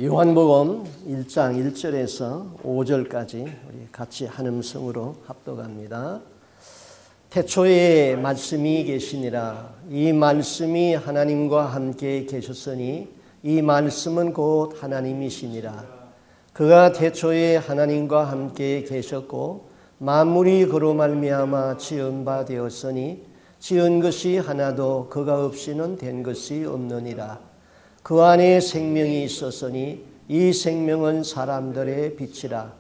요한복음 1장 1절에서 5절까지 우리 같이 한 음성으로 합독합니다. 태초에 말씀이 계시니라. 이 말씀이 하나님과 함께 계셨으니 이 말씀은 곧 하나님이시니라. 그가 태초에 하나님과 함께 계셨고 만물이 그로 말미암아 지은 바 되었으니 지은 것이 하나도 그가 없이는 된 것이 없느니라. 그 안에 생명이 있었으니 이 생명은 사람들의 빛이라.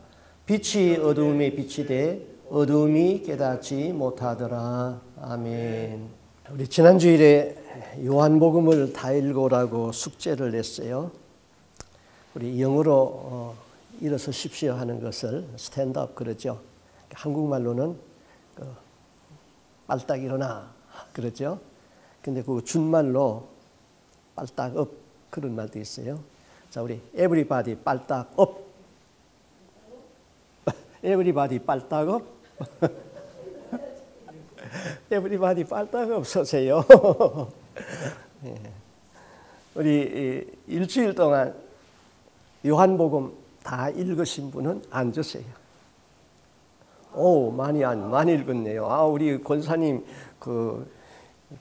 빛이 어두움에 비치되 어두움이 깨닫지 못하더라. 아멘. 우리 지난 주일에 요한복음을 다 읽으라고 숙제를 냈어요. 우리 영어로 일어서십시오 하는 것을 스탠드업 그러죠. 한국말로는 빨딱 일어나 그러죠. 근데 그 준말로 빨딱 업 그런 말도 있어요. 자, 우리 everybody 빨딱 업. everybody 빨딱 업. everybody 빨딱 업 서세요. 우리 일주일 동안 요한복음 다 읽으신 분은 앉으세요. 오, 많이 읽었네요. 아, 우리 권사님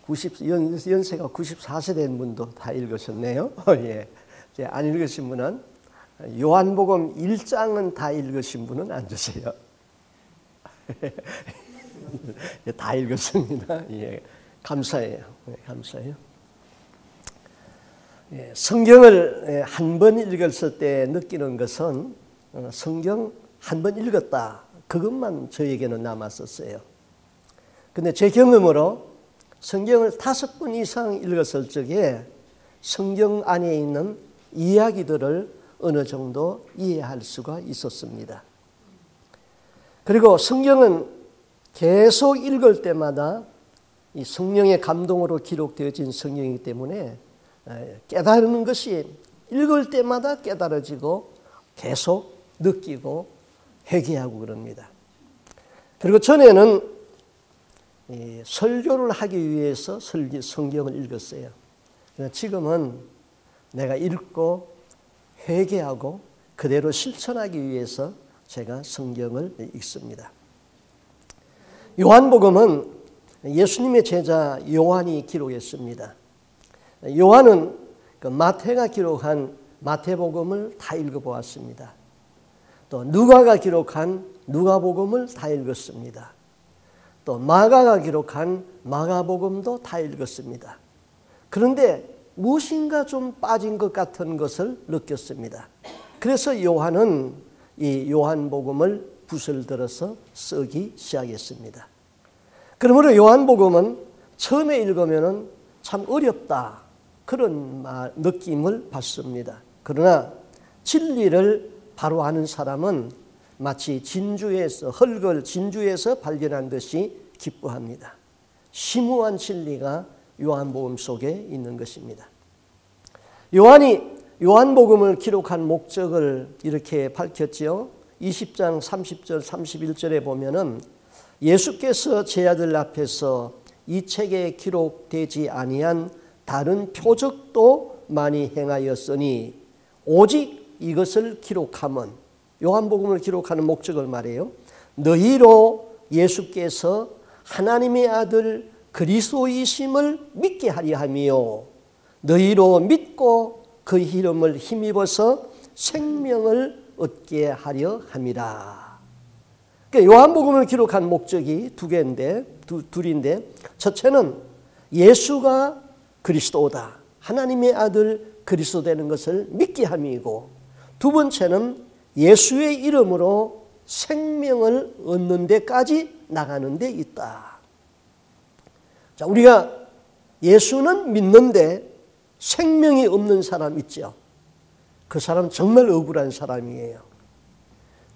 연세가 94세 된 분도 다 읽으셨네요. 예. 이제 안 읽으신 분은 요한복음 1장은 다 읽으신 분은 앉으세요. 다 읽었습니다. 예. 감사해요. 감사해요. 예. 성경을 한 번 읽었을 때 느끼는 것은 성경 한 번 읽었다. 그것만 저에게는 남았었어요. 근데 제 경험으로 성경을 5번 이상 읽었을 적에 성경 안에 있는 이야기들을 어느 정도 이해할 수가 있었습니다. 그리고 성경은 계속 읽을 때마다 이 성령의 감동으로 기록되어진 성경이기 때문에 깨달는 것이 읽을 때마다 깨달아지고 계속 느끼고 회개하고 그럽니다. 그리고 전에는 설교를 하기 위해서 성경을 읽었어요. 지금은 내가 읽고 회개하고 그대로 실천하기 위해서 제가 성경을 읽습니다. 요한복음은 예수님의 제자 요한이 기록했습니다. 요한은 마태가 기록한 마태복음을 다 읽어보았습니다. 또 누가가 기록한 누가복음을 다 읽었습니다. 또 마가가 기록한 마가복음도 다 읽었습니다. 그런데 무엇인가 좀 빠진 것 같은 것을 느꼈습니다. 그래서 요한은 이 요한복음을 붓을 들어서 쓰기 시작했습니다. 그러므로 요한복음은 처음에 읽으면 참 어렵다 그런 느낌을 받습니다. 그러나 진리를 바로 아는 사람은 마치 헐걸 진주에서 발견한 듯이 기뻐합니다. 심오한 진리가 요한복음 속에 있는 것입니다. 요한이 요한복음을 기록한 목적을 이렇게 밝혔지요. 20장 30절 31절에 보면은 예수께서 제 아들 앞에서 이 책에 기록되지 아니한 다른 표적도 많이 행하였으니 오직 이것을 기록함은 요한복음을 기록하는 목적을 말해요. 너희로 예수께서 하나님의 아들 그리스도이심을 믿게 하려 하며 너희로 믿고 그 이름을 힘입어서 생명을 얻게 하려 함이라. 그러니까 요한복음을 기록한 목적이 둘인데 첫째는 예수가 그리스도다. 하나님의 아들 그리스도 되는 것을 믿게 함이고 두 번째는 예수의 이름으로 생명을 얻는 데까지 나가는 데 있다. 자, 우리가 예수는 믿는데 생명이 없는 사람 있죠. 그 사람 정말 억울한 사람이에요.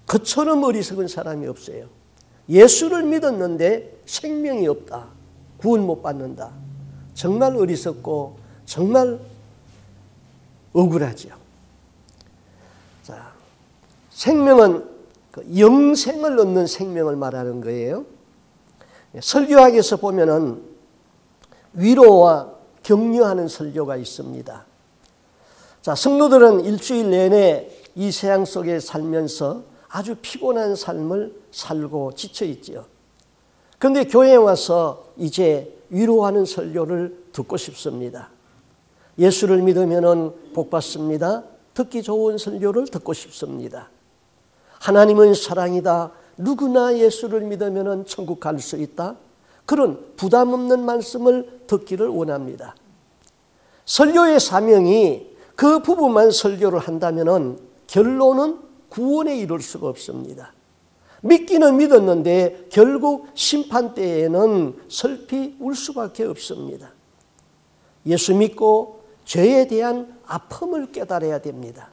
그처럼 어리석은 사람이 없어요. 예수를 믿었는데 생명이 없다. 구원 못 받는다. 정말 어리석고 정말 억울하죠. 자, 생명은 영생을 얻는 생명을 말하는 거예요. 설교학에서 보면은 위로와 격려하는 설교가 있습니다. 자, 성도들은 일주일 내내 이 세상 속에 살면서 아주 피곤한 삶을 살고 지쳐있지요. 그런데 교회에 와서 이제 위로하는 설교를 듣고 싶습니다. 예수를 믿으면 복받습니다. 듣기 좋은 설교를 듣고 싶습니다. 하나님은 사랑이다. 누구나 예수를 믿으면 천국 갈 수 있다. 그런 부담 없는 말씀을 듣기를 원합니다. 설교의 사명이 그 부분만 설교를 한다면 결론은 구원에 이를 수가 없습니다. 믿기는 믿었는데 결국 심판대에는 슬피 울 수밖에 없습니다. 예수 믿고 죄에 대한 아픔을 깨달아야 됩니다.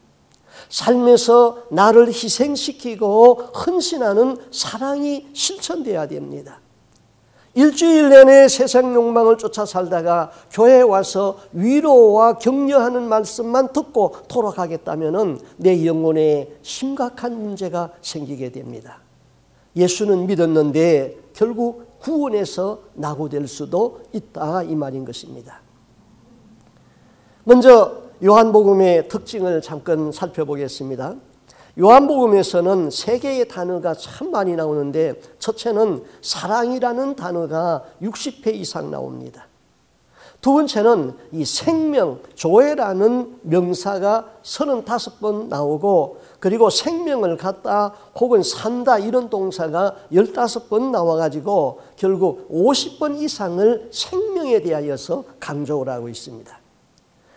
삶에서 나를 희생시키고 헌신하는 사랑이 실천돼야 됩니다. 일주일 내내 세상 욕망을 쫓아 살다가 교회에 와서 위로와 격려하는 말씀만 듣고 돌아가겠다면 내 영혼에 심각한 문제가 생기게 됩니다. 예수는 믿었는데 결국 구원에서 낙오될 수도 있다, 이 말인 것입니다. 먼저 요한복음의 특징을 잠깐 살펴보겠습니다. 요한복음에서는 세 개의 단어가 참 많이 나오는데 첫째는 사랑이라는 단어가 60회 이상 나옵니다. 두 번째는 이 생명, 조회라는 명사가 35번 나오고, 그리고 생명을 갖다 혹은 산다 이런 동사가 15번 나와가지고 결국 50번 이상을 생명에 대하여서 강조를 하고 있습니다.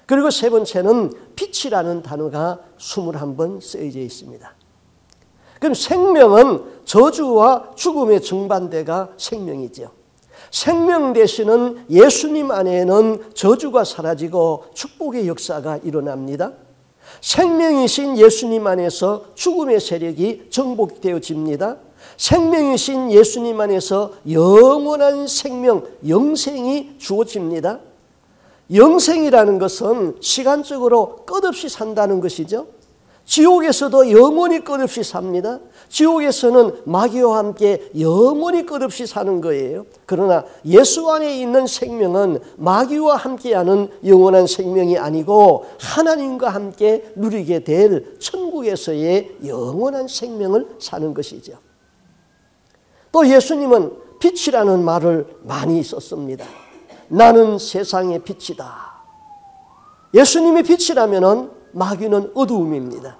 그리고 세 번째는 빛이라는 단어가 21번 쓰여져 있습니다. 그럼 생명은 저주와 죽음의 정반대가 생명이죠. 생명 되시는 예수님 안에는 저주가 사라지고 축복의 역사가 일어납니다. 생명이신 예수님 안에서 죽음의 세력이 정복되어집니다. 생명이신 예수님 안에서 영원한 생명, 영생이 주어집니다. 영생이라는 것은 시간적으로 끝없이 산다는 것이죠. 지옥에서도 영원히 끝없이 삽니다. 지옥에서는 마귀와 함께 영원히 끝없이 사는 거예요. 그러나 예수 안에 있는 생명은 마귀와 함께하는 영원한 생명이 아니고 하나님과 함께 누리게 될 천국에서의 영원한 생명을 사는 것이죠. 또 예수님은 빛이라는 말을 많이 썼습니다. 나는 세상의 빛이다. 예수님이 빛이라면 마귀는 어두움입니다.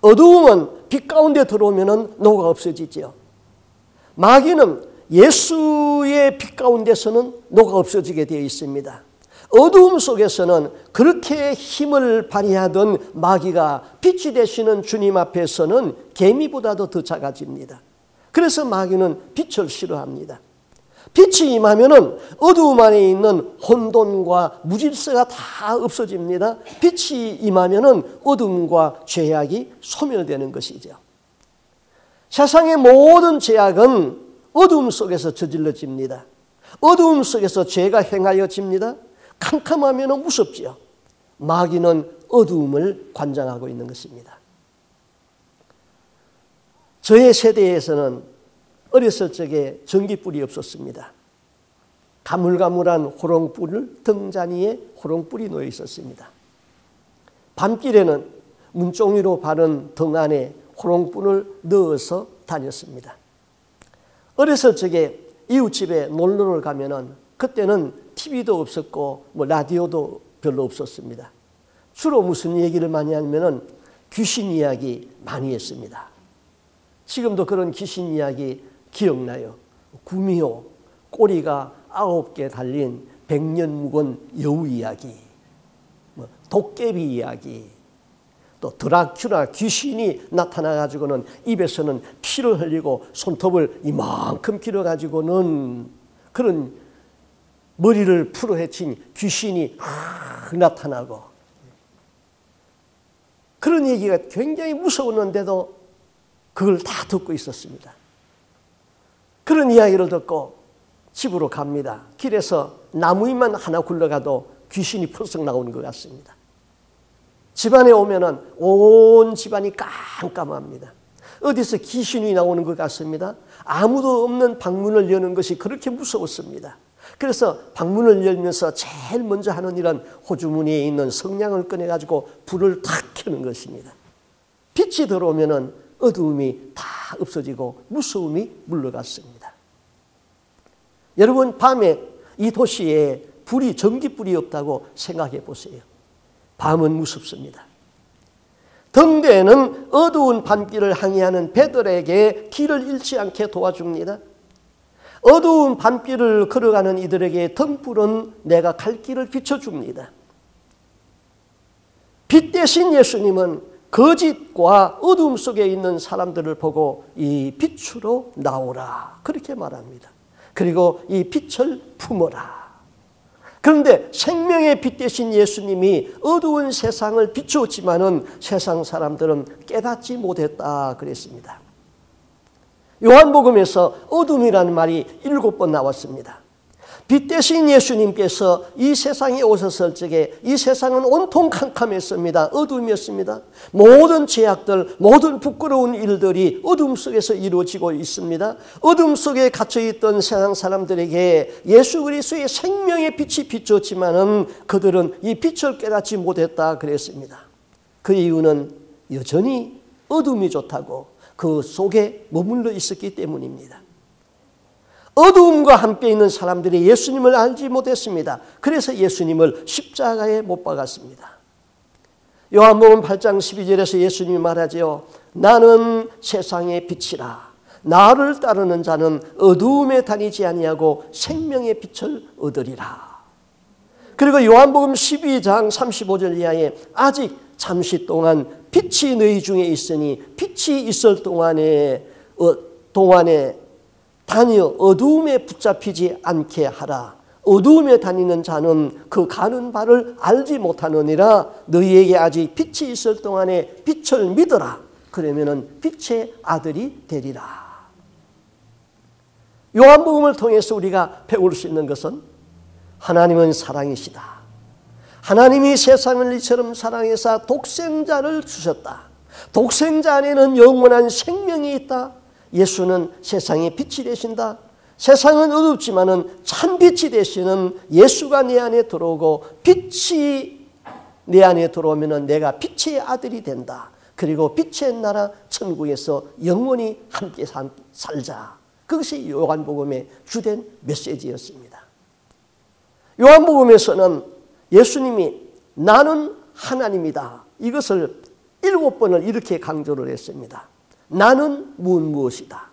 어두움은 빛 가운데 들어오면 녹아 없어지죠. 마귀는 예수의 빛 가운데서는 녹아 없어지게 되어 있습니다. 어두움 속에서는 그렇게 힘을 발휘하던 마귀가 빛이 되시는 주님 앞에서는 개미보다도 더 작아집니다. 그래서 마귀는 빛을 싫어합니다. 빛이 임하면은 어두움 안에 있는 혼돈과 무질서가 다 없어집니다. 빛이 임하면은 어둠과 죄악이 소멸되는 것이죠. 세상의 모든 죄악은 어두움 속에서 저질러집니다. 어두움 속에서 죄가 행하여집니다. 캄캄하면은 무섭지요. 마귀는 어두움을 관장하고 있는 것입니다. 저의 세대에서는 어렸을 적에 전기불이 없었습니다. 가물가물한 호롱불을 등잔이에 호롱불이 놓여 있었습니다. 밤길에는 문종이로 바른 등 안에 호롱불을 넣어서 다녔습니다. 어렸을 적에 이웃집에 놀러를 가면은 그때는 TV도 없었고 라디오도 별로 없었습니다. 주로 무슨 얘기를 많이 하냐면은 귀신 이야기 많이 했습니다. 지금도 그런 귀신 이야기 기억나요. 구미호, 꼬리가 9개 달린 100년 묵은 여우 이야기, 도깨비 이야기, 또 드라큘라 귀신이 나타나가지고는 입에서는 피를 흘리고 손톱을 이만큼 길어가지고는 그런 머리를 풀어헤친 귀신이 나타나고, 그런 얘기가 굉장히 무서웠는데도 그걸 다 듣고 있었습니다. 그런 이야기를 듣고 집으로 갑니다. 길에서 나무잎만 하나 굴러가도 귀신이 펄썩 나오는 것 같습니다. 집안에 오면은 온 집안이 깜깜합니다. 어디서 귀신이 나오는 것 같습니다. 아무도 없는 방문을 여는 것이 그렇게 무서웠습니다. 그래서 방문을 열면서 제일 먼저 하는 일은 호주머니에 있는 성냥을 꺼내가지고 불을 탁 켜는 것입니다. 빛이 들어오면 어두움이 다 없어지고 무서움이 물러갔습니다. 여러분, 밤에 이 도시에 전기불이 없다고 생각해 보세요. 밤은 무섭습니다. 등대는 어두운 밤길을 항해하는 배들에게 길을 잃지 않게 도와줍니다. 어두운 밤길을 걸어가는 이들에게 등불은 내가 갈 길을 비춰줍니다. 빛 대신 예수님은 거짓과 어두움 속에 있는 사람들을 보고 이 빛으로 나오라 그렇게 말합니다. 그리고 이 빛을 품어라. 그런데 생명의 빛 대신 예수님이 어두운 세상을 비추었지만은 세상 사람들은 깨닫지 못했다 그랬습니다. 요한복음에서 어둠이라는 말이 7번 나왔습니다. 빛 대신 예수님께서 이 세상에 오셨을 적에 이 세상은 온통 캄캄했습니다. 어둠이었습니다. 모든 죄악들, 모든 부끄러운 일들이 어둠 속에서 이루어지고 있습니다. 어둠 속에 갇혀있던 세상 사람들에게 예수 그리스도의 생명의 빛이 비쳤지만은 그들은 이 빛을 깨닫지 못했다 그랬습니다. 그 이유는 여전히 어둠이 좋다고 그 속에 머물러 있었기 때문입니다. 어두움과 함께 있는 사람들이 예수님을 알지 못했습니다. 그래서 예수님을 십자가에 못 박았습니다. 요한복음 8장 12절에서 예수님이 말하죠. 나는 세상의 빛이라. 나를 따르는 자는 어두움에 다니지 아니하고 생명의 빛을 얻으리라. 그리고 요한복음 12장 35절 이하에 아직 잠시 동안 빛이 너희 중에 있으니 빛이 있을 동안에 다니어 어두움에 붙잡히지 않게 하라. 어두움에 다니는 자는 그 가는 바를 알지 못하느니라. 너희에게 아직 빛이 있을 동안에 빛을 믿어라. 그러면은 빛의 아들이 되리라. 요한복음을 통해서 우리가 배울 수 있는 것은 하나님은 사랑이시다. 하나님이 세상을 이처럼 사랑해서 독생자를 주셨다. 독생자 안에는 영원한 생명이 있다. 예수는 세상의 빛이 되신다. 세상은 어둡지만은 참 빛이 되시는 예수가 내 안에 들어오고 빛이 내 안에 들어오면은 내가 빛의 아들이 된다. 그리고 빛의 나라 천국에서 영원히 함께 살자. 그것이 요한복음의 주된 메시지였습니다. 요한복음에서는 예수님이 나는 하나님이다. 이것을 7번을 이렇게 강조를 했습니다. 나는 무엇이다.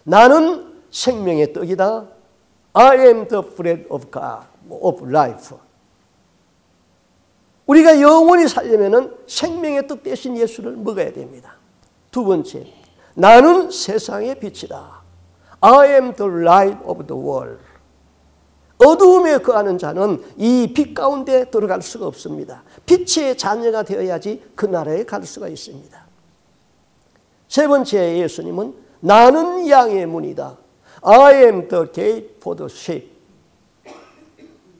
나는 생명의 떡이다. I am the bread of God, of life. 우리가 영원히 살려면 생명의 떡 대신 예수를 먹어야 됩니다. 두 번째, 나는 세상의 빛이다. I am the light of the world. 어두움에 거하는 자는 이 빛 가운데 들어갈 수가 없습니다. 빛의 자녀가 되어야지 그 나라에 갈 수가 있습니다. 세 번째, 예수님은 나는 양의 문이다. I am the gate for the sheep.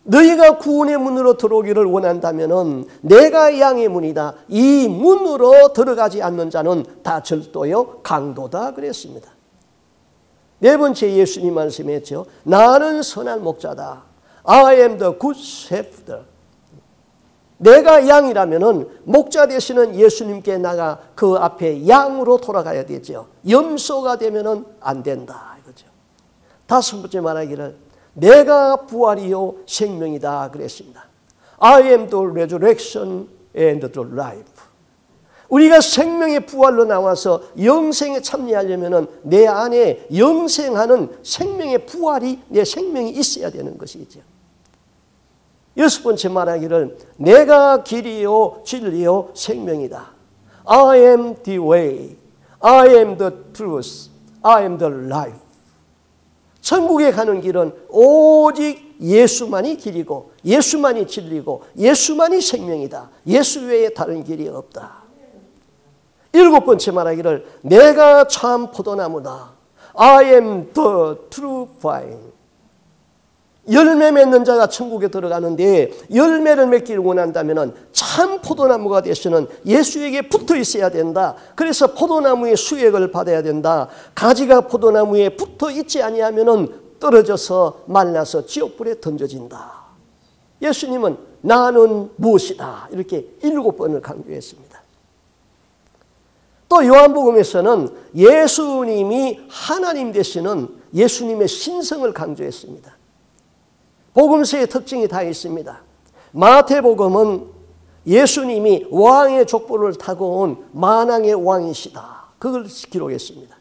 너희가 구원의 문으로 들어오기를 원한다면 내가 양의 문이다. 이 문으로 들어가지 않는 자는 다 절도요 강도다 그랬습니다. 네 번째, 예수님 말씀했죠. 나는 선한 목자다. I am the good shepherd. 내가 양이라면은 목자 되시는 예수님께 나가 그 앞에 양으로 돌아가야 되죠. 염소가 되면은 안 된다 이거죠. 다섯 번째 말하기를 내가 부활이요 생명이다 그랬습니다. I am the resurrection and the life. 우리가 생명의 부활로 나와서 영생에 참여하려면은 내 안에 영생하는 생명의 부활이 내 생명이 있어야 되는 것이죠. 여섯 번째 말하기를 내가 길이요 진리요 생명이다. I am the way. I am the truth. I am the life. 천국에 가는 길은 오직 예수만이 길이고 예수만이 진리고 예수만이 생명이다. 예수 외에 다른 길이 없다. 일곱 번째 말하기를 내가 참 포도나무다. I am the true vine. 열매 맺는 자가 천국에 들어가는데 열매를 맺기를 원한다면 참 포도나무가 되시는 예수에게 붙어 있어야 된다. 그래서 포도나무의 수액을 받아야 된다. 가지가 포도나무에 붙어 있지 아니하면 떨어져서 말라서 지옥불에 던져진다. 예수님은 나는 무엇이다 이렇게 7번을 강조했습니다. 또 요한복음에서는 예수님이 하나님 되시는 예수님의 신성을 강조했습니다. 복음서의 특징이 다 있습니다. 마태복음은 예수님이 왕의 족보를 타고 온 만왕의 왕이시다. 그걸 기록했습니다.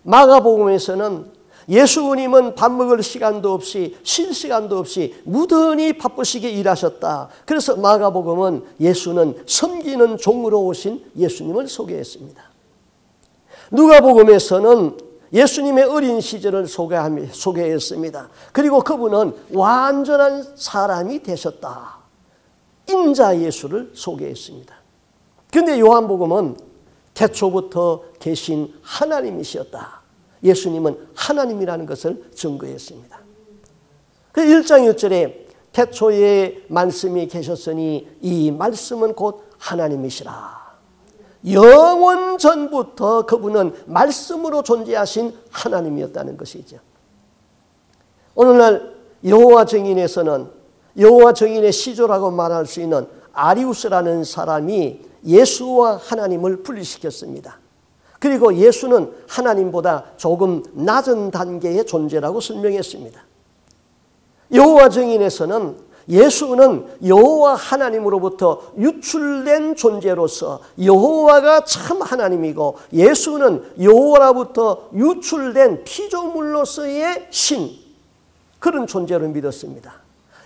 마가복음에서는 예수님은 밥 먹을 시간도 없이 쉴 시간도 없이 무던히 바쁘시게 일하셨다. 그래서 마가복음은 예수는 섬기는 종으로 오신 예수님을 소개했습니다. 누가복음에서는 예수님의 어린 시절을 소개했습니다. 그리고 그분은 완전한 사람이 되셨다. 인자 예수를 소개했습니다. 그런데 요한복음은 태초부터 계신 하나님이셨다. 예수님은 하나님이라는 것을 증거했습니다. 그 1장 1절에 태초에 말씀이 계셨으니 이 말씀은 곧 하나님이시라. 영원 전부터 그분은 말씀으로 존재하신 하나님이었다는 것이죠. 오늘날 여호와 증인에서는 여호와 증인의 시조라고 말할 수 있는 아리우스라는 사람이 예수와 하나님을 분리시켰습니다. 그리고 예수는 하나님보다 조금 낮은 단계의 존재라고 설명했습니다. 여호와 증인에서는 예수는 여호와 하나님으로부터 유출된 존재로서 여호와가 참 하나님이고 예수는 여호와로부터 유출된 피조물로서의 신, 그런 존재로 믿었습니다.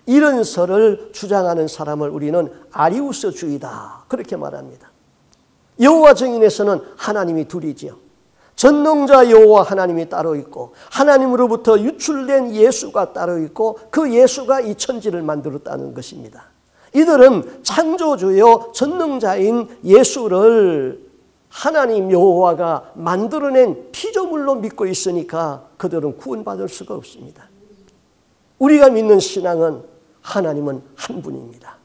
이런 설을 주장하는 사람을 우리는 아리우스주의다 그렇게 말합니다. 여호와 증인에서는 하나님이 둘이지요. 전능자 여호와 하나님이 따로 있고 하나님으로부터 유출된 예수가 따로 있고 그 예수가 이 천지를 만들었다는 것입니다. 이들은 창조주요 전능자인 예수를 하나님 여호와가 만들어낸 피조물로 믿고 있으니까 그들은 구원받을 수가 없습니다. 우리가 믿는 신앙은 하나님은 한 분입니다.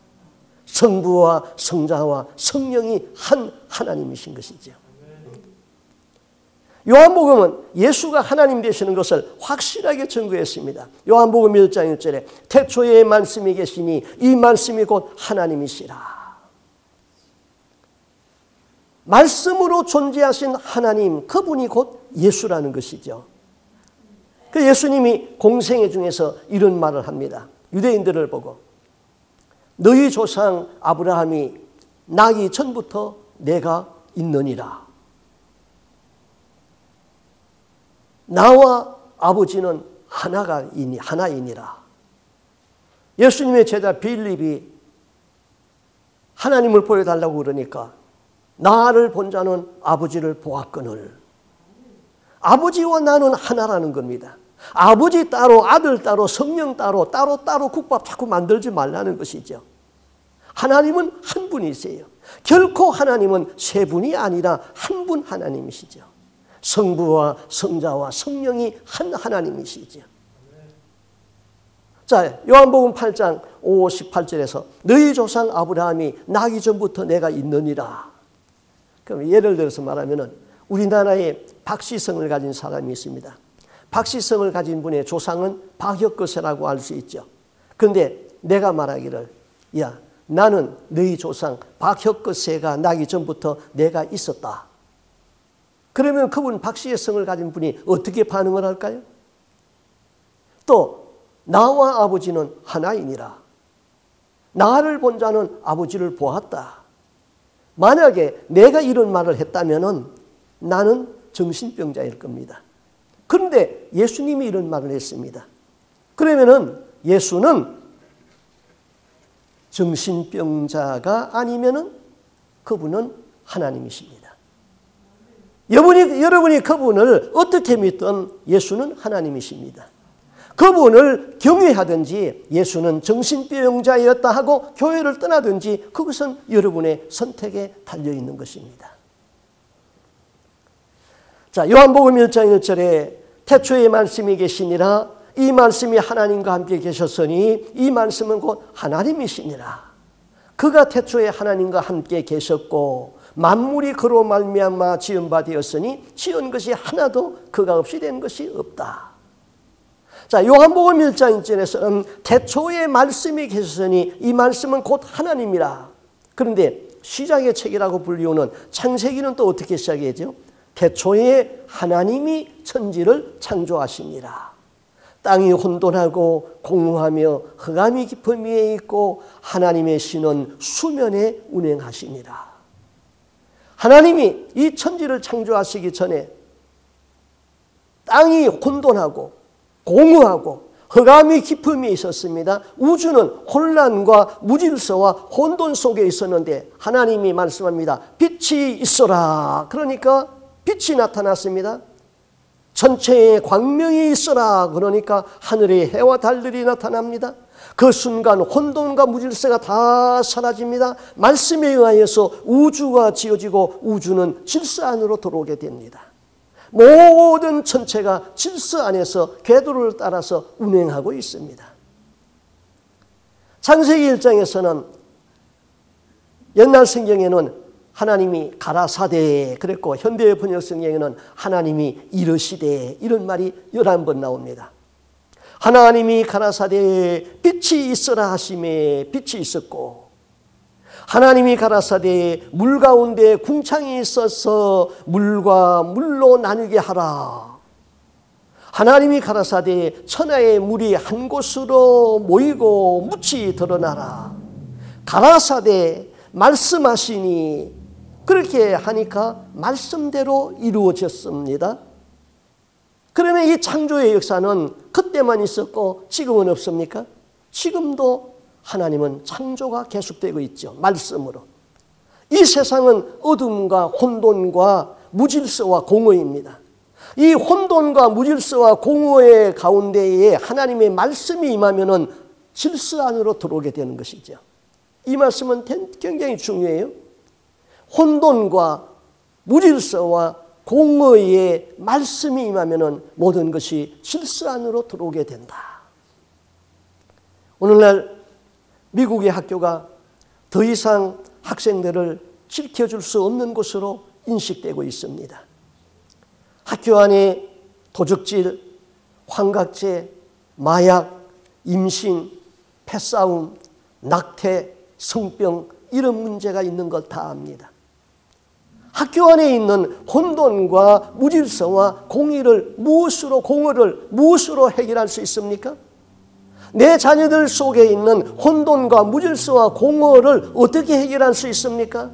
성부와 성자와 성령이 한 하나님이신 것이죠. 요한복음은 예수가 하나님 되시는 것을 확실하게 증거했습니다. 요한복음 1장 1절에 태초에 말씀이 계시니 이 말씀이 곧 하나님이시라. 말씀으로 존재하신 하나님, 그분이 곧 예수라는 것이죠. 그 예수님이 공생애 중에서 이런 말을 합니다. 유대인들을 보고 너희 조상 아브라함이 나기 전부터 내가 있느니라. 나와 아버지는 하나이니라. 예수님의 제자 빌립이 하나님을 보여달라고 그러니까 나를 본 자는 아버지를 보았거늘. 아버지와 나는 하나라는 겁니다. 아버지 따로 아들 따로 성령 따로 따로 국밥 자꾸 만들지 말라는 것이죠. 하나님은 한 분이세요. 결코 하나님은 세 분이 아니라 한 분 하나님이시죠. 성부와 성자와 성령이 한 하나님이시죠. 자, 요한복음 8장 58절에서 너희 조상 아브라함이 나기 전부터 내가 있느니라. 그럼 예를 들어서 말하면은 우리나라에 박시성을 가진 사람이 있습니다. 박시성을 가진 분의 조상은 박혁거세라고 알 수 있죠. 그런데 내가 말하기를 야, 나는 너희 조상 박혁거세가 나기 전부터 내가 있었다. 그러면 그분 박씨의 성을 가진 분이 어떻게 반응을 할까요? 또 나와 아버지는 하나이니라. 나를 본 자는 아버지를 보았다. 만약에 내가 이런 말을 했다면 나는 정신병자일 겁니다. 그런데 예수님이 이런 말을 했습니다. 그러면 예수는 정신병자가 아니면 그분은 하나님이십니다. 여러분이 그분을 어떻게 믿든 예수는 하나님이십니다. 그분을 경외하든지 예수는 정신병자였다 하고 교회를 떠나든지 그것은 여러분의 선택에 달려있는 것입니다. 자, 요한복음 1장 1절에 태초에 말씀이 계시니라. 이 말씀이 하나님과 함께 계셨으니 이 말씀은 곧 하나님이시니라. 그가 태초에 하나님과 함께 계셨고 만물이 그로 말미암아 지은 바 되었으니 지은 것이 하나도 그가 없이 된 것이 없다. 자, 요한복음 1장 1절에서는 태초에 말씀이 계셨으니 이 말씀은 곧 하나님이라. 그런데 시작의 책이라고 불리우는 창세기는 또 어떻게 시작이죠? 태초에 하나님이 천지를 창조하시니라. 땅이 혼돈하고 공허하며 흑암이 깊음 위에 있고 하나님의 신은 수면에 운행하시니라. 하나님이 이 천지를 창조하시기 전에 땅이 혼돈하고 공허하고 흑암이 깊음이 있었습니다. 우주는 혼란과 무질서와 혼돈 속에 있었는데 하나님이 말씀합니다. 빛이 있어라. 그러니까 빛이 나타났습니다. 전체에 광명이 있어라. 그러니까 하늘에 해와 달들이 나타납니다. 그 순간 혼돈과 무질서가 다 사라집니다. 말씀에 의하여서 우주가 지어지고 우주는 질서 안으로 들어오게 됩니다. 모든 천체가 질서 안에서 궤도를 따라서 운행하고 있습니다. 창세기 1장에서는 옛날 성경에는 하나님이 가라사대 그랬고 현대의 번역 성경에는 하나님이 이르시되 이런 말이 11번 나옵니다. 하나님이 가라사대 빛이 있으라 하심에 빛이 있었고 하나님이 가라사대 물 가운데 궁창이 있어서 물과 물로 나누게 하라. 하나님이 가라사대 천하의 물이 한 곳으로 모이고 묻이 드러나라. 가라사대 말씀하시니 그렇게 하니까 말씀대로 이루어졌습니다. 그러면 이 창조의 역사는 그때만 있었고 지금은 없습니까? 지금도 하나님은 창조가 계속되고 있죠. 말씀으로. 이 세상은 어둠과 혼돈과 무질서와 공허입니다. 이 혼돈과 무질서와 공허의 가운데에 하나님의 말씀이 임하면은 질서 안으로 들어오게 되는 것이죠. 이 말씀은 굉장히 중요해요. 혼돈과 무질서와 공허의 말씀이 임하면은 모든 것이 질서 안으로 들어오게 된다. 오늘날 미국의 학교가 더 이상 학생들을 지켜줄 수 없는 곳으로 인식되고 있습니다. 학교 안에 도적질, 환각제, 마약, 임신, 패싸움, 낙태, 성병 이런 문제가 있는 걸 다 압니다. 학교 안에 있는 혼돈과 무질서와 공허를 무엇으로 해결할 수 있습니까? 내 자녀들 속에 있는 혼돈과 무질서와 공허를 어떻게 해결할 수 있습니까?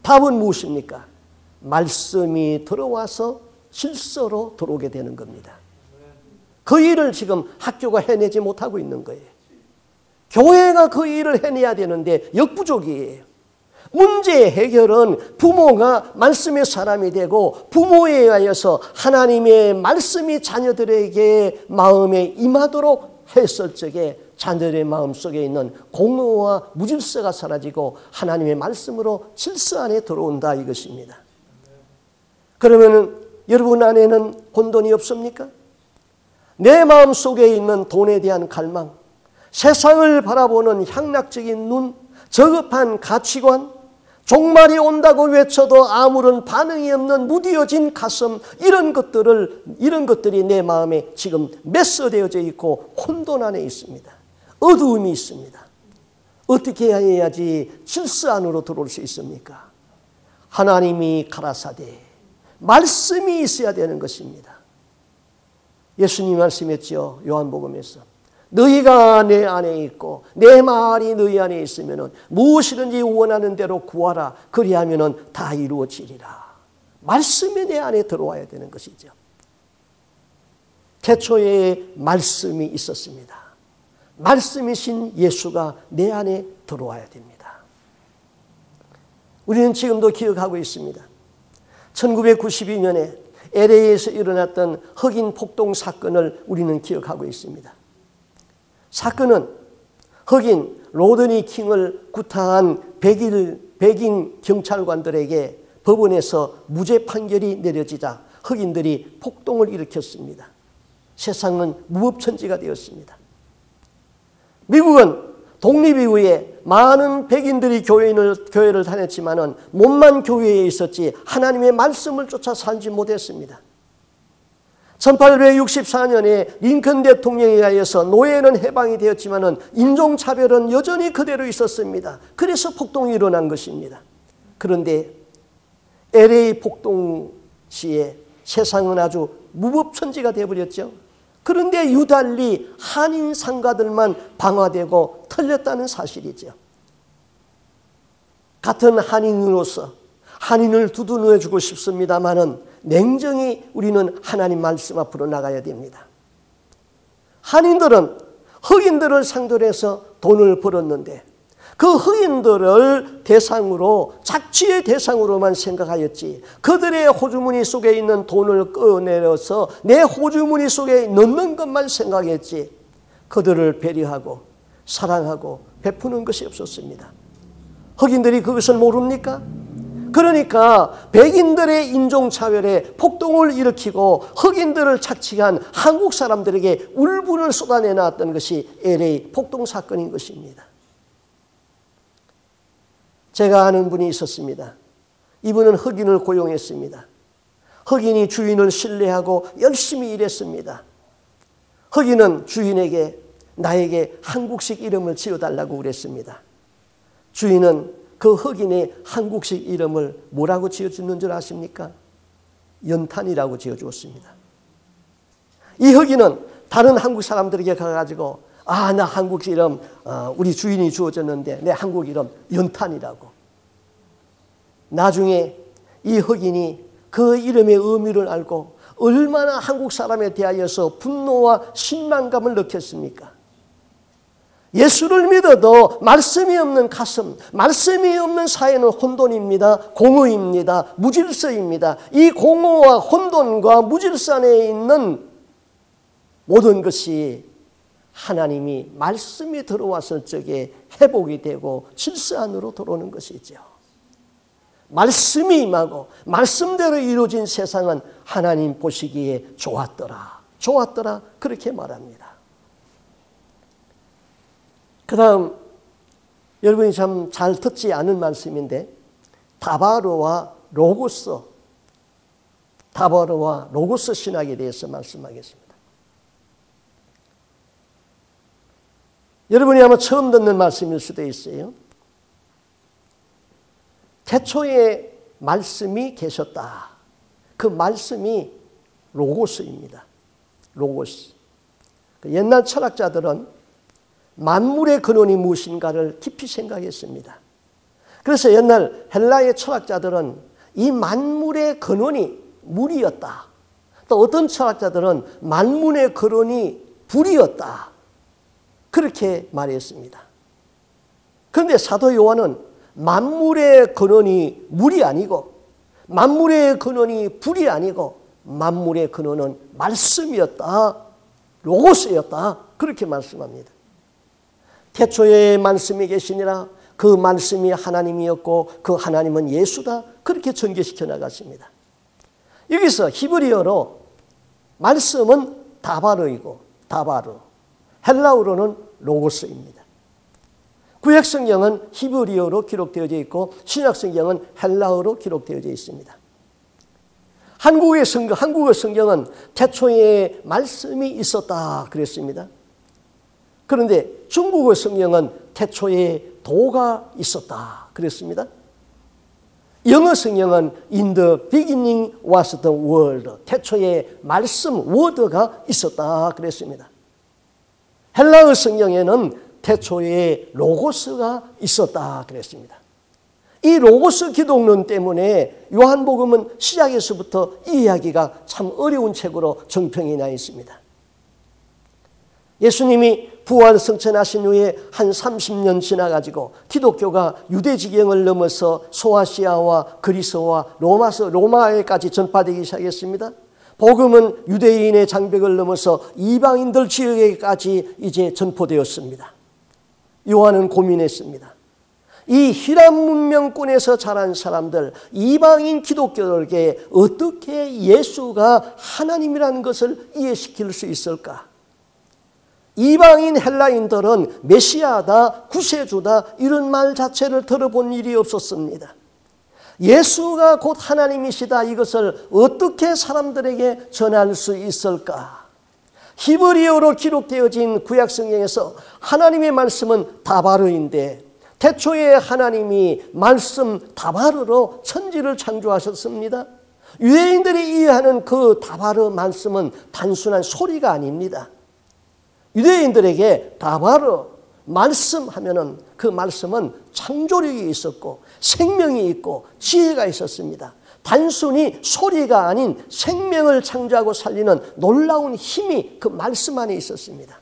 답은 무엇입니까? 말씀이 들어와서 질서로 들어오게 되는 겁니다. 그 일을 지금 학교가 해내지 못하고 있는 거예요. 교회가 그 일을 해내야 되는데 역부족이에요. 문제의 해결은 부모가 말씀의 사람이 되고 부모에 의하여서 하나님의 말씀이 자녀들에게 마음에 임하도록 했을 적에 자녀들의 마음속에 있는 공허와 무질서가 사라지고 하나님의 말씀으로 질서 안에 들어온다 이것입니다. 그러면 여러분 안에는 혼돈이 없습니까? 내 마음속에 있는 돈에 대한 갈망, 세상을 바라보는 향락적인 눈, 저급한 가치관, 종말이 온다고 외쳐도 아무런 반응이 없는 무디어진 가슴 이런 것들이 내 마음에 지금 메꿔되어져 있고 혼돈 안에 있습니다. 어두움이 있습니다. 어떻게 해야지 질서 안으로 들어올 수 있습니까? 하나님이 가라사대 말씀이 있어야 되는 것입니다. 예수님이 말씀했죠. 요한복음에서 너희가 내 안에 있고 내 말이 너희 안에 있으면 무엇이든지 원하는 대로 구하라. 그리하면 다 이루어지리라. 말씀이 내 안에 들어와야 되는 것이죠. 태초에 말씀이 있었습니다. 말씀이신 예수가 내 안에 들어와야 됩니다. 우리는 지금도 기억하고 있습니다. 1992년에 LA에서 일어났던 흑인 폭동 사건을 우리는 기억하고 있습니다. 사건은 흑인 로드니 킹을 구타한 백인 경찰관들에게 법원에서 무죄 판결이 내려지자 흑인들이 폭동을 일으켰습니다. 세상은 무법천지가 되었습니다. 미국은 독립 이후에 많은 백인들이 교회를 다녔지만은 몸만 교회에 있었지 하나님의 말씀을 쫓아 살지 못했습니다. 1864년에 링컨 대통령에 의하여서 노예는 해방이 되었지만 인종차별은 여전히 그대로 있었습니다. 그래서 폭동이 일어난 것입니다. 그런데 LA 폭동 시에 세상은 아주 무법천지가 되어버렸죠. 그런데 유달리 한인 상가들만 방화되고 털렸다는 사실이죠. 같은 한인으로서 한인을 두둔해주고 싶습니다마는 냉정히 우리는 하나님 말씀 앞으로 나가야 됩니다. 한인들은 흑인들을 상대로 해서 돈을 벌었는데 그 흑인들을 대상으로 착취의 대상으로만 생각하였지 그들의 호주머니 속에 있는 돈을 꺼내서 내 호주머니 속에 넣는 것만 생각했지 그들을 배려하고 사랑하고 베푸는 것이 없었습니다. 흑인들이 그것을 모릅니까? 그러니까 백인들의 인종차별에 폭동을 일으키고 흑인들을 착취한 한국 사람들에게 울분을 쏟아내놨던 것이 LA 폭동 사건인 것입니다. 제가 아는 분이 있었습니다. 이분은 흑인을 고용했습니다. 흑인이 주인을 신뢰하고 열심히 일했습니다. 흑인은 주인에게 나에게 한국식 이름을 지어달라고 그랬습니다. 주인은 그 흑인의 한국식 이름을 뭐라고 지어주는 줄 아십니까? 연탄이라고 지어주었습니다. 이 흑인은 다른 한국 사람들에게 가가지고 나 한국 이름 우리 주인이 주어졌는데 내 한국 이름 연탄이라고. 나중에 이 흑인이 그 이름의 의미를 알고 얼마나 한국 사람에 대하여서 분노와 신망감을 느꼈습니까? 예수를 믿어도 말씀이 없는 가슴, 말씀이 없는 사회는 혼돈입니다. 공허입니다. 무질서입니다. 이 공허와 혼돈과 무질서 안에 있는 모든 것이 하나님이 말씀이 들어왔을 적에 회복이 되고 질서 안으로 들어오는 것이죠. 말씀이 임하고 말씀대로 이루어진 세상은 하나님 보시기에 좋았더라. 좋았더라. 그렇게 말합니다. 그 다음 여러분이 참 잘 듣지 않은 말씀인데 다바로와 로고스 신학에 대해서 말씀하겠습니다. 여러분이 아마 처음 듣는 말씀일 수도 있어요. 태초에 말씀이 계셨다. 그 말씀이 로고스입니다. 로고스. 옛날 철학자들은 만물의 근원이 무엇인가를 깊이 생각했습니다. 그래서 옛날 헬라의 철학자들은 이 만물의 근원이 물이었다. 또 어떤 철학자들은 만물의 근원이 불이었다. 그렇게 말했습니다. 그런데 사도 요한은 만물의 근원이 물이 아니고 만물의 근원이 불이 아니고 만물의 근원은 말씀이었다. 로고스였다. 그렇게 말씀합니다. 태초에 말씀이 계시니라 그 말씀이 하나님이었고 그 하나님은 예수다. 그렇게 전개시켜 나갔습니다. 여기서 히브리어로 말씀은 다바르이고 다바르, 헬라어로는 로고스입니다. 구약 성경은 히브리어로 기록되어져 있고 신약 성경은 헬라어로 기록되어져 있습니다. 한국어 성경은 태초에 말씀이 있었다 그랬습니다. 그런데 중국어 성경은 태초에 도가 있었다 그랬습니다. 영어 성경은 In the beginning was the word. 태초에 말씀, 워드가 있었다 그랬습니다. 헬라어 성경에는 태초에 로고스가 있었다 그랬습니다. 이 로고스 기독론 때문에 요한복음은 시작에서부터 이 이야기가 참 어려운 책으로 정평이 나 있습니다. 예수님이 부활 승천하신 후에 한 30년 지나가지고 기독교가 유대 지경을 넘어서 소아시아와 그리스와 로마에까지 전파되기 시작했습니다. 복음은 유대인의 장벽을 넘어서 이방인들 지역에까지 이제 전포되었습니다. 요한은 고민했습니다. 이 히람 문명권에서 자란 사람들, 이방인 기독교들에게 어떻게 예수가 하나님이라는 것을 이해시킬 수 있을까? 이방인 헬라인들은 메시아다, 구세주다 이런 말 자체를 들어본 일이 없었습니다. 예수가 곧 하나님이시다, 이것을 어떻게 사람들에게 전할 수 있을까? 히브리어로 기록되어진 구약성경에서 하나님의 말씀은 다바르인데 태초에 하나님이 말씀 다바르로 천지를 창조하셨습니다. 유대인들이 이해하는 그 다바르 말씀은 단순한 소리가 아닙니다. 유대인들에게 다바르 말씀하면은 그 말씀은 창조력이 있었고 생명이 있고 지혜가 있었습니다. 단순히 소리가 아닌 생명을 창조하고 살리는 놀라운 힘이 그 말씀 안에 있었습니다.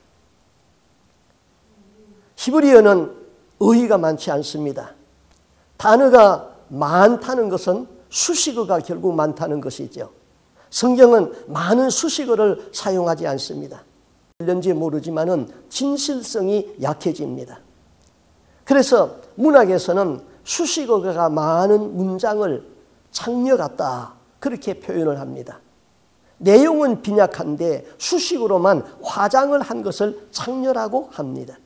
히브리어는 어휘가 많지 않습니다. 단어가 많다는 것은 수식어가 결국 많다는 것이죠. 성경은 많은 수식어를 사용하지 않습니다. 왠지 모르지만은 진실성이 약해집니다. 그래서 문학에서는 수식어가 많은 문장을 창녀 같다, 그렇게 표현을 합니다. 내용은 빈약한데 수식으로만 화장을 한 것을 창녀라고 합니다.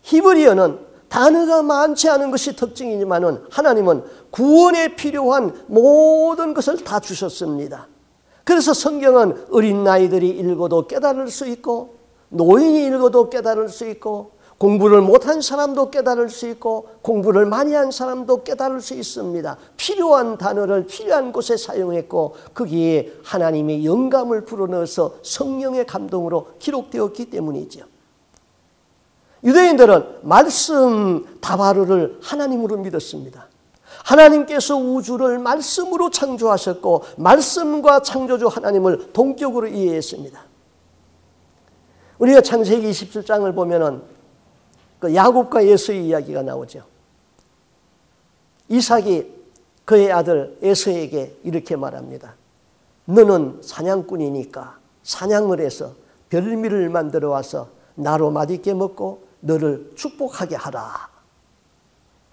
히브리어는 단어가 많지 않은 것이 특징이지만은 하나님은 구원에 필요한 모든 것을 다 주셨습니다. 그래서 성경은 어린 아이들이 읽어도 깨달을 수 있고 노인이 읽어도 깨달을 수 있고 공부를 못한 사람도 깨달을 수 있고 공부를 많이 한 사람도 깨달을 수 있습니다. 필요한 단어를 필요한 곳에 사용했고 거기에 하나님의 영감을 불어넣어서 성령의 감동으로 기록되었기 때문이죠. 유대인들은 말씀 다바르를 하나님으로 믿었습니다. 하나님께서 우주를 말씀으로 창조하셨고 말씀과 창조주 하나님을 동격으로 이해했습니다. 우리가 창세기 27장을 보면은 그 야곱과 에서의 이야기가 나오죠. 이삭이 그의 아들 에서에게 이렇게 말합니다. 너는 사냥꾼이니까 사냥을 해서 별미를 만들어 와서 나로 맛있게 먹고 너를 축복하게 하라.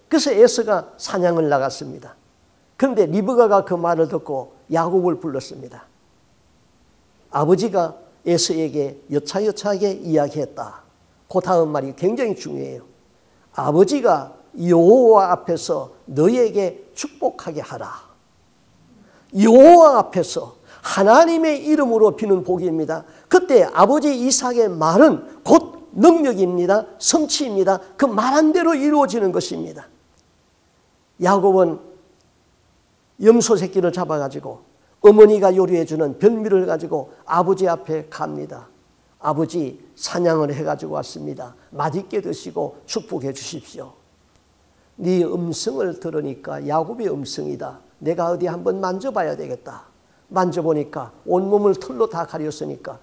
그래서 에서가 사냥을 나갔습니다. 그런데 리브가가 그 말을 듣고 야곱을 불렀습니다. 아버지가 에서에게 여차여차하게 이야기했다. 그 다음 말이 굉장히 중요해요. 아버지가 여호와 앞에서 너에게 축복하게 하라. 여호와 앞에서 하나님의 이름으로 비는 복입니다. 그때 아버지 이삭의 말은 곧 능력입니다. 성취입니다. 그 말한 대로 이루어지는 것입니다. 야곱은 염소 새끼를 잡아가지고 어머니가 요리해주는 별미를 가지고 아버지 앞에 갑니다. 아버지, 사냥을 해가지고 왔습니다. 맛있게 드시고 축복해 주십시오. 네 음성을 들으니까 야곱의 음성이다. 내가 어디 한번 만져봐야 되겠다. 만져보니까 온몸을 털로 다 가렸으니까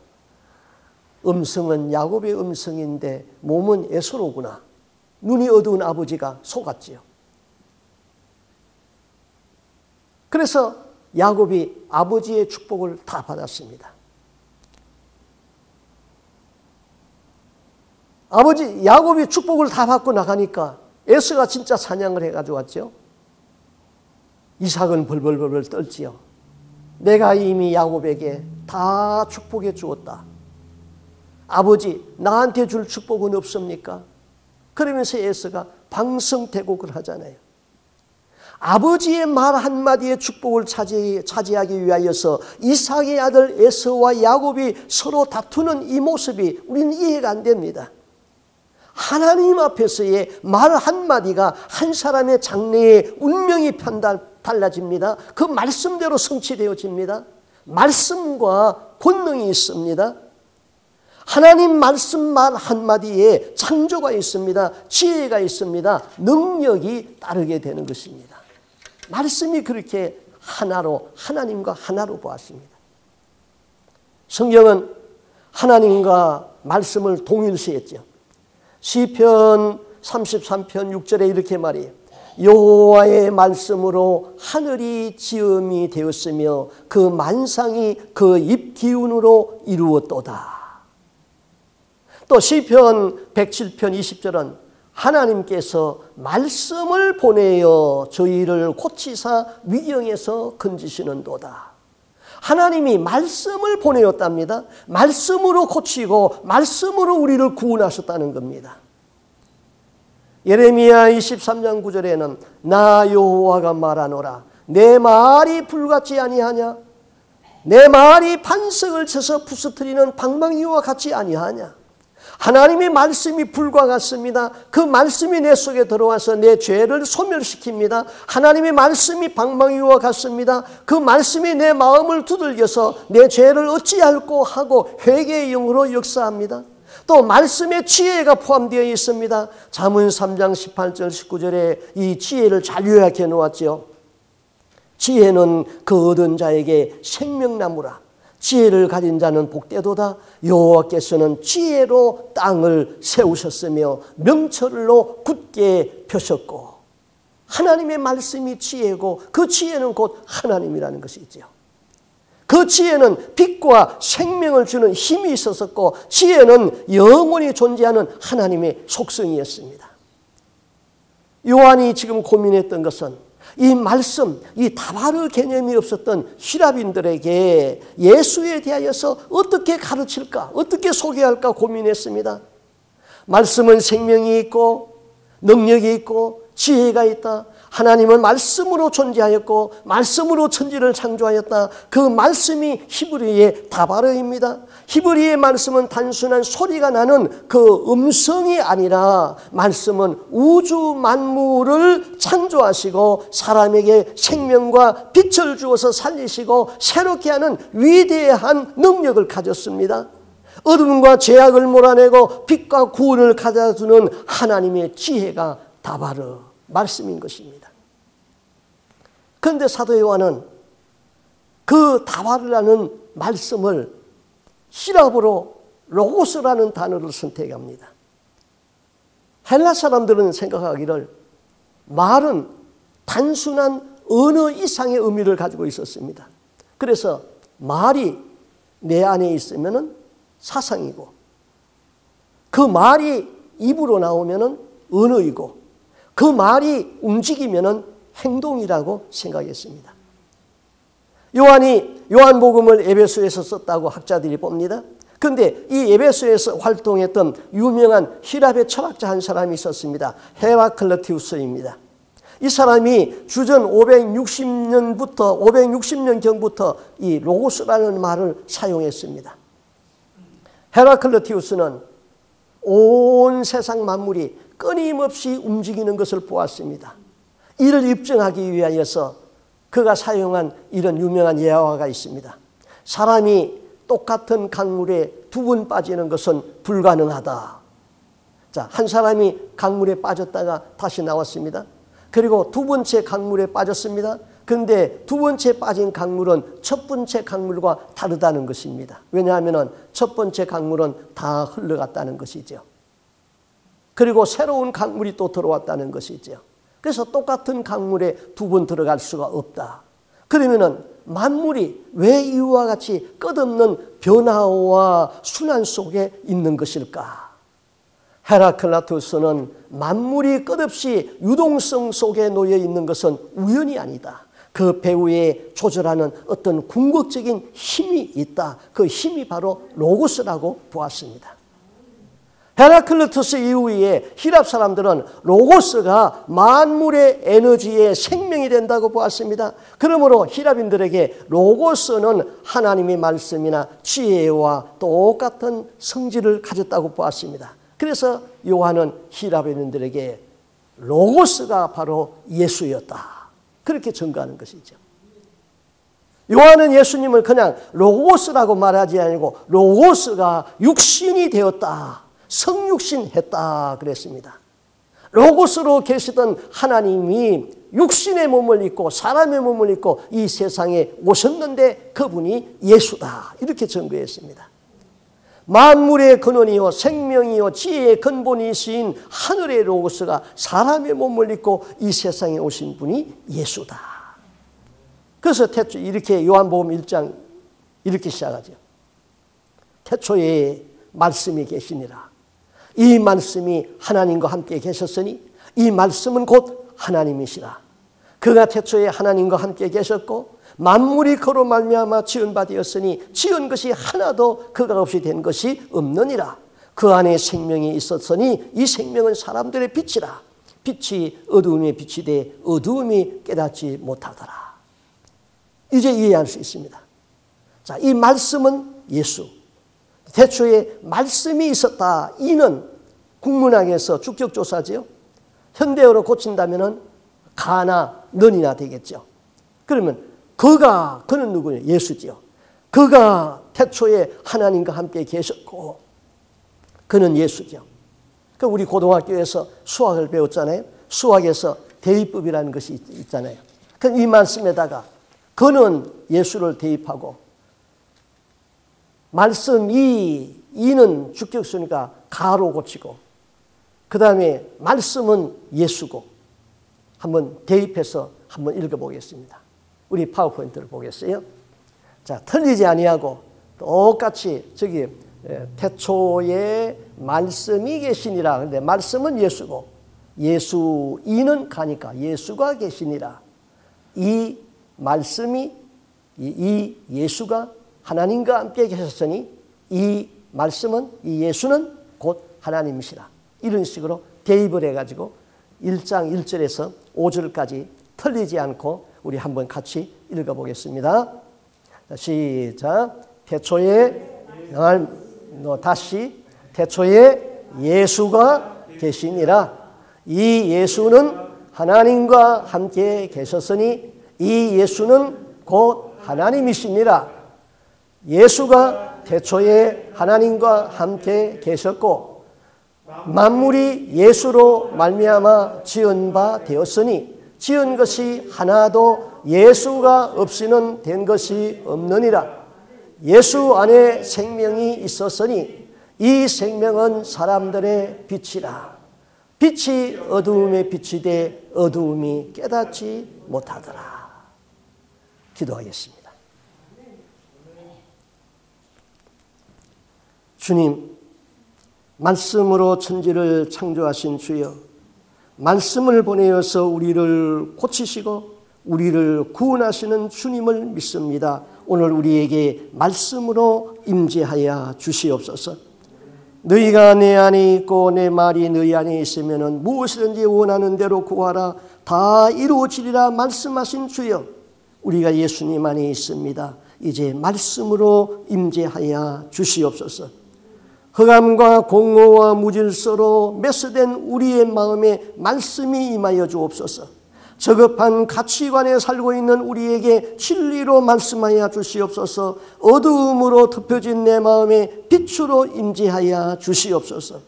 음성은 야곱의 음성인데 몸은 에서로구나. 눈이 어두운 아버지가 속았지요. 그래서 야곱이 아버지의 축복을 다 받았습니다. 야곱이 축복을 다 받고 나가니까 에서가 진짜 사냥을 해가지고 왔죠. 이삭은 벌벌벌 떨지요. 내가 이미 야곱에게 다 축복해 주었다. 아버지, 나한테 줄 축복은 없습니까? 그러면서 에서가 방성대곡을 하잖아요. 아버지의 말 한마디의 축복을 차지하기 위하여서 이삭의 아들 에서와 야곱이 서로 다투는 이 모습이 우리는 이해가 안 됩니다. 하나님 앞에서의 말 한마디가 한 사람의 장래의 운명이 달라집니다. 그 말씀대로 성취되어집니다. 말씀과 권능이 있습니다. 하나님 말씀 말 한마디에 창조가 있습니다. 지혜가 있습니다. 능력이 따르게 되는 것입니다. 말씀이 그렇게 하나로, 하나님과 하나로 보았습니다. 성경은 하나님과 말씀을 동일시했죠. 시편 33편 6절에 이렇게 말해요. 여호와의 말씀으로 하늘이 지음이 되었으며 그 만상이 그 입 기운으로 이루었도다. 또 시편 107편 20절은 하나님께서 말씀을 보내어 저희를 고치사 위경에서 건지시는도다. 하나님이 말씀을 보내었답니다. 말씀으로 고치고 말씀으로 우리를 구원하셨다는 겁니다. 예레미야 23장 9절에는 나 여호와가 말하노라 내 말이 불같지 아니하냐 내 말이 반석을 쳐서 부서뜨리는 방망이와 같지 아니하냐. 하나님의 말씀이 불과 같습니다. 그 말씀이 내 속에 들어와서 내 죄를 소멸시킵니다. 하나님의 말씀이 방망이와 같습니다. 그 말씀이 내 마음을 두들겨서 내 죄를 어찌할꼬 하고 회개의 영으로 역사합니다. 또 말씀에 지혜가 포함되어 있습니다. 잠언 3장 18절 19절에 이 지혜를 잘 요약해 놓았죠. 지혜는 그 얻은 자에게 생명나무라. 지혜를 가진 자는 복되도다. 여호와께서는 지혜로 땅을 세우셨으며 명철로 굳게 펴셨고. 하나님의 말씀이 지혜고 그 지혜는 곧 하나님이라는 것이죠. 그 지혜는 빛과 생명을 주는 힘이 있었고 지혜는 영원히 존재하는 하나님의 속성이었습니다. 요한이 지금 고민했던 것은 이 말씀, 이 다바르 개념이 없었던 히랍인들에게 예수에 대하여서 어떻게 가르칠까, 어떻게 소개할까 고민했습니다. 말씀은 생명이 있고 능력이 있고 지혜가 있다. 하나님은 말씀으로 존재하였고 말씀으로 천지를 창조하였다. 그 말씀이 히브리의 다바르입니다. 히브리의 말씀은 단순한 소리가 나는 그 음성이 아니라 말씀은 우주 만물을 창조하시고 사람에게 생명과 빛을 주어서 살리시고 새롭게 하는 위대한 능력을 가졌습니다. 어둠과 죄악을 몰아내고 빛과 구원을 가져주는 하나님의 지혜가 다바르 말씀인 것입니다. 그런데 사도 요한은 그 다바르라는 말씀을 히랍어로 로고스라는 단어를 선택합니다. 헬라 사람들은 생각하기를 말은 단순한 언어 이상의 의미를 가지고 있었습니다. 그래서 말이 내 안에 있으면 사상이고 그 말이 입으로 나오면 언어이고 그 말이 움직이면 행동이라고 생각했습니다. 요한이 요한복음을 에베소에서 썼다고 학자들이 봅니다. 그런데 이 에베소에서 활동했던 유명한 히랍의 철학자 한 사람이 있었습니다. 헤라클레티우스입니다. 이 사람이 주전 560년경부터 이 로고스라는 말을 사용했습니다. 헤라클레티우스는 온 세상 만물이 끊임없이 움직이는 것을 보았습니다. 이를 입증하기 위하여서 그가 사용한 이런 유명한 예화가 있습니다. 사람이 똑같은 강물에 두 번 빠지는 것은 불가능하다. 자, 한 사람이 강물에 빠졌다가 다시 나왔습니다. 그리고 두 번째 강물에 빠졌습니다. 그런데 두 번째 빠진 강물은 첫 번째 강물과 다르다는 것입니다. 왜냐하면 첫 번째 강물은 다 흘러갔다는 것이죠. 그리고 새로운 강물이 또 들어왔다는 것이죠. 그래서 똑같은 강물에 두 번 들어갈 수가 없다. 그러면은 만물이 왜 이와 같이 끝없는 변화와 순환 속에 있는 것일까? 헤라클레토스는 만물이 끝없이 유동성 속에 놓여 있는 것은 우연이 아니다. 그 배후에 조절하는 어떤 궁극적인 힘이 있다. 그 힘이 바로 로고스라고 보았습니다. 헤라클레토스 이후에 히랍 사람들은 로고스가 만물의 에너지의 생명이 된다고 보았습니다. 그러므로 히랍인들에게 로고스는 하나님의 말씀이나 지혜와 똑같은 성질을 가졌다고 보았습니다. 그래서 요한은 히랍인들에게 로고스가 바로 예수였다. 그렇게 증거하는 것이죠. 요한은 예수님을 그냥 로고스라고 말하지 아니고 로고스가 육신이 되었다. 성육신했다 그랬습니다. 로고스로 계시던 하나님이 육신의 몸을 입고 사람의 몸을 입고 이 세상에 오셨는데 그분이 예수다. 이렇게 증거했습니다. 만물의 근원이요 생명이요 지혜의 근본이신 하늘의 로고스가 사람의 몸을 입고 이 세상에 오신 분이 예수다. 그래서 태초 이렇게 요한복음 1장 이렇게 시작하죠. 태초에 말씀이 계시니라. 이 말씀이 하나님과 함께 계셨으니 이 말씀은 곧 하나님이시라. 그가 태초에 하나님과 함께 계셨고 만물이 그로 말미암아 지은 바 되었으니 지은 것이 하나도 그가 없이 된 것이 없느니라. 그 안에 생명이 있었으니 이 생명은 사람들의 빛이라. 빛이 어두움에 빛이 돼 어두움이 깨닫지 못하더라. 이제 이해할 수 있습니다. 자, 이 말씀은 예수. 태초에 말씀이 있었다. 이는 국문학에서 주격조사지요. 현대어로 고친다면 가나 너니나 되겠죠. 그러면 그는 누구예요? 예수지요. 그가 태초에 하나님과 함께 계셨고 그는 예수죠. 우리 고등학교에서 수학을 배웠잖아요. 수학에서 대입법이라는 것이 있잖아요. 이 말씀에다가 그는 예수를 대입하고 말씀 이는 주격수니까 가로 고치고 그 다음에 말씀은 예수고 한번 대입해서 한번 읽어보겠습니다. 우리 파워포인트를 보겠어요. 자, 틀리지 아니하고 똑같이 저기 태초에 말씀이 계시니라. 근데 말씀은 예수고 예수 이는 가니까 예수가 계시니라. 이 말씀이 이 예수가 하나님과 함께 계셨으니 이 말씀은 이 예수는 곧 하나님이시라. 이런 식으로 대입을 해가지고 1장 1절에서 5절까지 틀리지 않고 우리 한번 같이 읽어보겠습니다. 시작. 태초에 다시 태초에 예수가 계시니라. 이 예수는 하나님과 함께 계셨으니 이 예수는 곧 하나님이시니라. 예수가 태초에 하나님과 함께 계셨고 만물이 예수로 말미암아 지은 바 되었으니 지은 것이 하나도 예수가 없이는 된 것이 없느니라. 예수 안에 생명이 있었으니 이 생명은 사람들의 빛이라. 빛이 어두움에 빛이 돼 어두움이 깨닫지 못하더라. 기도하겠습니다. 주님, 말씀으로 천지를 창조하신 주여, 말씀을 보내어서 우리를 고치시고 우리를 구원하시는 주님을 믿습니다. 오늘 우리에게 말씀으로 임재하여 주시옵소서. 너희가 내 안에 있고 내 말이 너희 안에 있으면 무엇이든지 원하는 대로 구하라 다 이루어지리라 말씀하신 주여, 우리가 예수님 안에 있습니다. 이제 말씀으로 임재하여 주시옵소서. 흑암과 공허와 무질서로 매스된 우리의 마음에 말씀이 임하여 주옵소서. 저급한 가치관에 살고 있는 우리에게 진리로 말씀하여 주시옵소서. 어두움으로 덮여진 내 마음에 빛으로 임재하여 주시옵소서.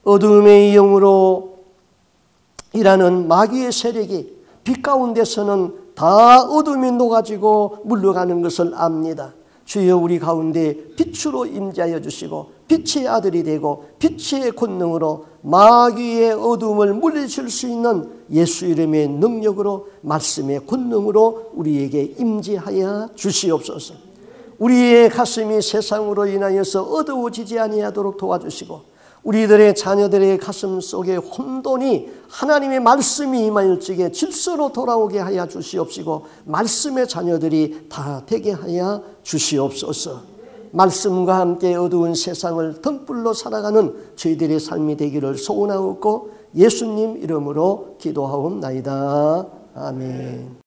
어두움의 영으로 일하는 마귀의 세력이 빛 가운데서는 다 어둠이 녹아지고 물러가는 것을 압니다. 주여, 우리 가운데 빛으로 임재하여 주시고 빛의 아들이 되고 빛의 권능으로 마귀의 어둠을 물리칠 수 있는 예수 이름의 능력으로 말씀의 권능으로 우리에게 임재하여 주시옵소서. 우리의 가슴이 세상으로 인하여서 어두워지지 아니하도록 도와주시고 우리들의 자녀들의 가슴 속에 혼돈이 하나님의 말씀이 임하일지에 질서로 돌아오게 하여 주시옵시고 말씀의 자녀들이 다 되게 하여 주시옵소서. 말씀과 함께 어두운 세상을 등불로 살아가는 저희들의 삶이 되기를 소원하옵고 예수님 이름으로 기도하옵나이다. 아멘.